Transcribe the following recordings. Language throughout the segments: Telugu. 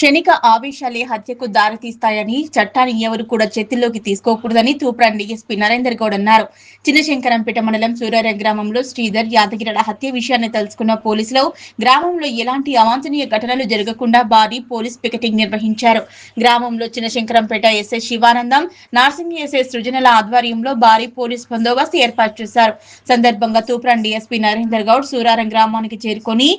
క్షణిక ఆవేశాలే హత్యకు దారితీస్తాయని, చట్టాన్ని ఎవరు కూడా చేతుల్లోకి తీసుకోకూడదని తూప్రాన్ డీఎస్పీ నరేందర్ గౌడ్ అన్నారు. చిన్నశంకరంపేట మండలం సూరారం గ్రామంలో శ్రీధర్ యాదగిరిల హత్య విషయాన్ని తెలుసుకున్న పోలీసులు గ్రామంలో ఎలాంటి అవాంఛనీయ ఘటనలు జరగకుండా భారీ పోలీస్ పికెటింగ్ నిర్వహించారు. గ్రామంలో చిన్నశంకరంపేట ఎస్ఐ శివానందం, నార్సింగ్ ఎస్ఐ సృజనల ఆధ్వర్యంలో భారీ పోలీస్ బందోబస్తు ఏర్పాటు చేశారు. సందర్భంగా తూప్రాన్ డీఎస్పీ నరేందర్ గౌడ్ సూరారం గ్రామానికి చేరుకొని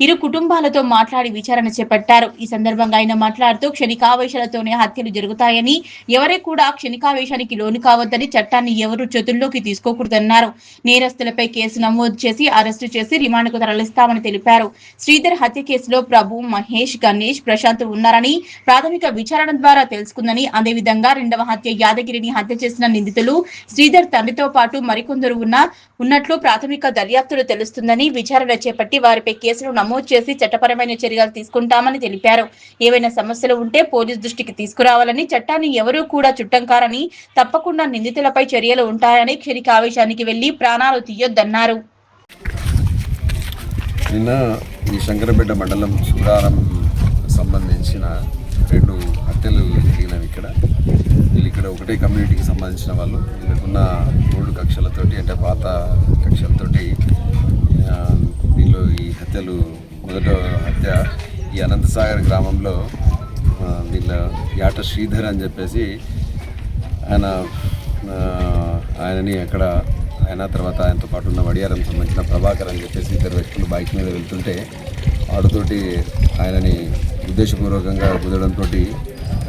ఇరు కుటుంబాలతో మాట్లాడి విచారణ చేపట్టారు. ఈ సందర్భంగా ఆయన మాట్లాడుతూ క్షణికావేశాలతోనే హత్యలు జరుగుతాయని, ఎవరే కూడా క్షణికావేశానికి లోను కావద్దని, చట్టాన్ని ఎవరు చేతుల్లోకి తీసుకోకూడదన్నారు. నేరస్తులపై కేసు నమోదు చేసి అరెస్టు చేసి రిమాండ్కు తరలిస్తామని తెలిపారు. శ్రీధర్ హత్య కేసులో ప్రభు, మహేష్, గణేష్, ప్రశాంత్ ఉన్నారని ప్రాథమిక విచారణ ద్వారా తెలుసుకుందని, అదేవిధంగా రెండవ హత్య యాదగిరిని హత్య చేసిన నిందితులు శ్రీధర్ తండ్రితో పాటు మరికొందరు ఉన్నట్లు ప్రాథమిక దర్యాప్తులు తెలుస్తుందని, విచారణ చేపట్టి వారిపై కేసులు నమోదు చేసి చట్టపరమైన చర్యలు తీసుకుంటామని తెలిపారు. ఏవైనా సమస్యలు ఉంటే పోలీస్ దృష్టికి తీసుకురావాలని, చట్టాన్ని ఎవరూ కూడా చుట్టంకారని, తప్పకుండా నిందితులపై చర్యలు ఉంటాయని, క్షణిక ఆవేశానికి వెళ్లి ప్రాణాలు తీయొద్దన్నారు. నిన్న ఈ శంకరపేట మండలం సూరారం సంబంధించిన 2 హత్యలు జరిగినవి. ఇక్కడ ఒకటే కమ్యూనిటీకి సంబంధించిన వాళ్ళు వీళ్ళకున్న 3 కక్షలతోటి, అంటే పాత కక్షలతోటి వీళ్ళు ఈ హత్యలు. మొదట హత్య ఈ అనంతసాగర్ గ్రామంలో వీళ్ళ యాట శ్రీధర్ అని చెప్పేసి ఆయనని అక్కడ తర్వాత ఆయనతో పాటు ఉన్న వడియారం సంబంధించిన ప్రభాకర్ అని చెప్పేసి 2 వ్యక్తులు బైక్ మీద వెళ్తుంటే ఆడుతోటి ఆయనని ఉద్దేశపూర్వకంగా కుదడంతో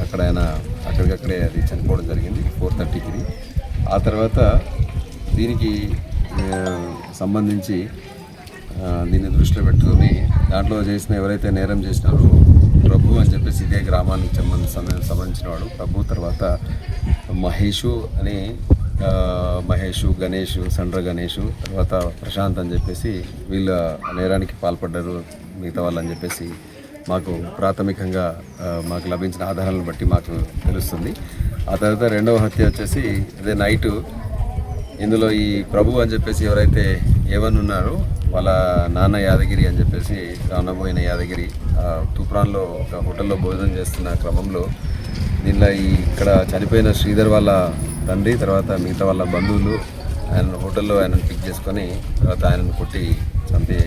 అక్కడ ఆయన అక్కడికక్కడే అది చనిపోవడం జరిగింది 4:30కి. ఆ తర్వాత దీనికి సంబంధించి దీన్ని దృష్టిలో పెట్టుకొని దాంట్లో చేసిన ఎవరైతే నేరం చేసినారో ప్రభు అని చెప్పేసి ఇదే గ్రామానికి సంబంధించిన వాడు ప్రభు, తర్వాత మహేష్, గణేష్, సండ్ర గణేష్, తర్వాత ప్రశాంత్ అని చెప్పేసి వీళ్ళ నేరానికి పాల్పడ్డారు మిగతా వాళ్ళని చెప్పేసి మాకు ప్రాథమికంగా మాకు లభించిన ఆధారాలను బట్టి మాకు తెలుస్తుంది. ఆ తర్వాత రెండవ హత్య వచ్చేసి అదే నైటు ఇందులో ఈ ప్రభు అని చెప్పేసి ఎవరైతే ఏవన్ ఉన్నారో వాళ్ళ నాన్న యాదగిరి అని చెప్పేసి రానబోయిన యాదగిరి తూప్రాన్లో ఒక హోటల్లో భోజనం చేస్తున్న క్రమంలో దీనిలో ఇక్కడ చనిపోయిన శ్రీధర్ వాళ్ళ తండ్రి, తర్వాత మిగతా వాళ్ళ బంధువులు ఆయన హోటల్లో ఆయనను పిక్ చేసుకొని తర్వాత ఆయనను కొట్టి చంపి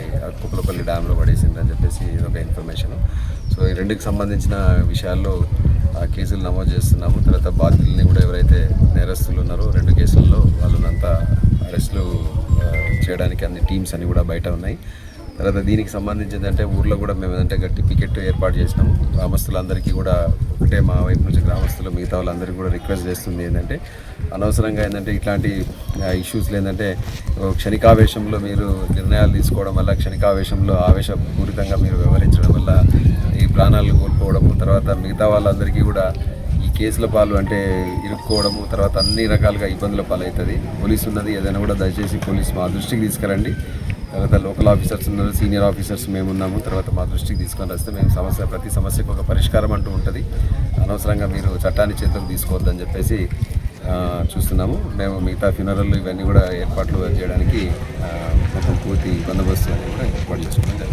కుప్పలపల్లి డ్యాంలో పడేసిందని చెప్పేసి ఇదొక ఇన్ఫర్మేషన్. సో ఈ 2కి సంబంధించిన విషయాల్లో కేసులు నమోదు చేస్తున్నాము. తర్వాత బాధితులని కూడా ఎవరైతే నేరస్తులు ఉన్నారో 2 కేసుల్లో వాళ్ళనంతా అరెస్టులు చేయడానికి అన్ని టీమ్స్ అన్ని కూడా బయట ఉన్నాయి. తర్వాత దీనికి సంబంధించింది అంటే ఊర్లో కూడా మేము ఏంటంటే గట్టి పికెట్ ఏర్పాటు చేసినాము. గ్రామస్తులందరికీ కూడా ఒకటే మా వైపు నుంచి గ్రామస్తులు మిగతా వాళ్ళందరికీ కూడా రిక్వెస్ట్ చేస్తుంది ఏంటంటే అనవసరంగా ఏంటంటే ఇట్లాంటి ఇష్యూస్లో ఏంటంటే క్షణికావేశంలో మీరు నిర్ణయాలు తీసుకోవడం వల్ల, క్షణికావేశంలో ఆవేశపూరితంగా మీరు వ్యవహరించడం వల్ల ఈ ప్రాణాలు కోల్పోవడము, తర్వాత మిగతా వాళ్ళందరికీ కూడా ఈ కేసుల పాలు అంటే ఇరుక్కోవడము, తర్వాత అన్ని రకాలుగా ఇబ్బందుల పాలవుతుంది. పోలీసు ఉన్నది, ఏదైనా కూడా దయచేసి పోలీసు మా దృష్టికి తీసుకురండి. తర్వాత లోకల్ ఆఫీసర్స్ ఉన్నారు, సీనియర్ ఆఫీసర్స్ మేము ఉన్నాము. తర్వాత మా దృష్టికి తీసుకొని వస్తే మేము ప్రతి సమస్యకు ఒక పరిష్కారం అంటూ ఉంటుంది. అనవసరంగా మీరు చట్టాన్ని చేతులకు తీసుకోవద్దని చెప్పేసి చూస్తున్నాము. మేము మిగతా ఫ్యూనరల్ ఇవన్నీ కూడా ఏర్పాట్లు చేయడానికి మొత్తం పూర్తి బందోబస్తు కూడా ఏర్పాటు చేసుకుంటాం.